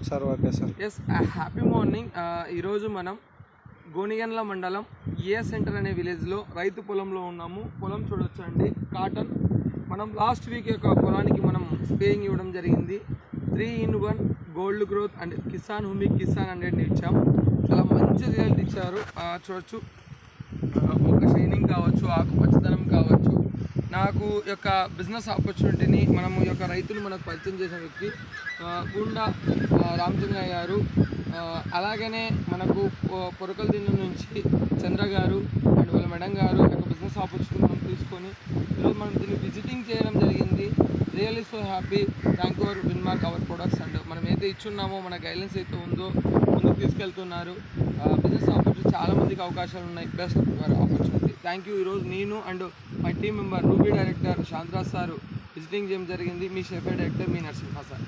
Sir okay sir. Yes, happy morning. ఈరోజు మనం గోనిగండ్ల మండలం ఏ సెంటర్ అనే విలేజ్లో రైతు పొలంలో ఉన్నాము. పొలం చూడొచ్చండి, కాటన్. మనం లాస్ట్ వీక్ యొక్క పొలానికి మనం స్ప్రేయింగ్ ఇవ్వడం జరిగింది. 3-in-1 gold growth and Kisan humic Kisan అనేది ఇచ్చాం. చాలా మంచి రిజల్ట్ ఇచ్చారు. చూడొచ్చు, ఒక షైనింగ్ కావచ్చు, ఆకుపచ్చదనం కావచ్చు. నాకు యొక్క బిజినెస్ ఆపర్చునిటీని మనము యొక్క రైతులు మనకు పరిచయం చేసిన వ్యక్తి గుండా రామచంద్రయ్య గారు, అలాగనే మనకు పొరకల నుంచి చంద్ర గారు అండ్ వాళ్ళ మేడం గారు యొక్క బిజినెస్ ఆపర్చునిటీ మనం తీసుకొని ఈరోజు మనం దీన్ని విజిటింగ్ చేయడం జరిగింది. Really so happy. Thank you Winmark our products. And మనం ఏదైతే ఇచ్చున్నామో, మన గైడ్లైన్స్ అయితే ఉందో ముందుకు తీసుకెళ్తున్నారు. బిజినెస్ ఆపర్చునిటీ చాలామందికి అవకాశాలు ఉన్నాయి. Best opportunity. Thank you. ఈరోజు నేను and my team member ruby director Shantaraj sir visiting చేయడం జరిగింది. మీ షెఫే డైరెక్టర్ మీ నరసింహ సార్.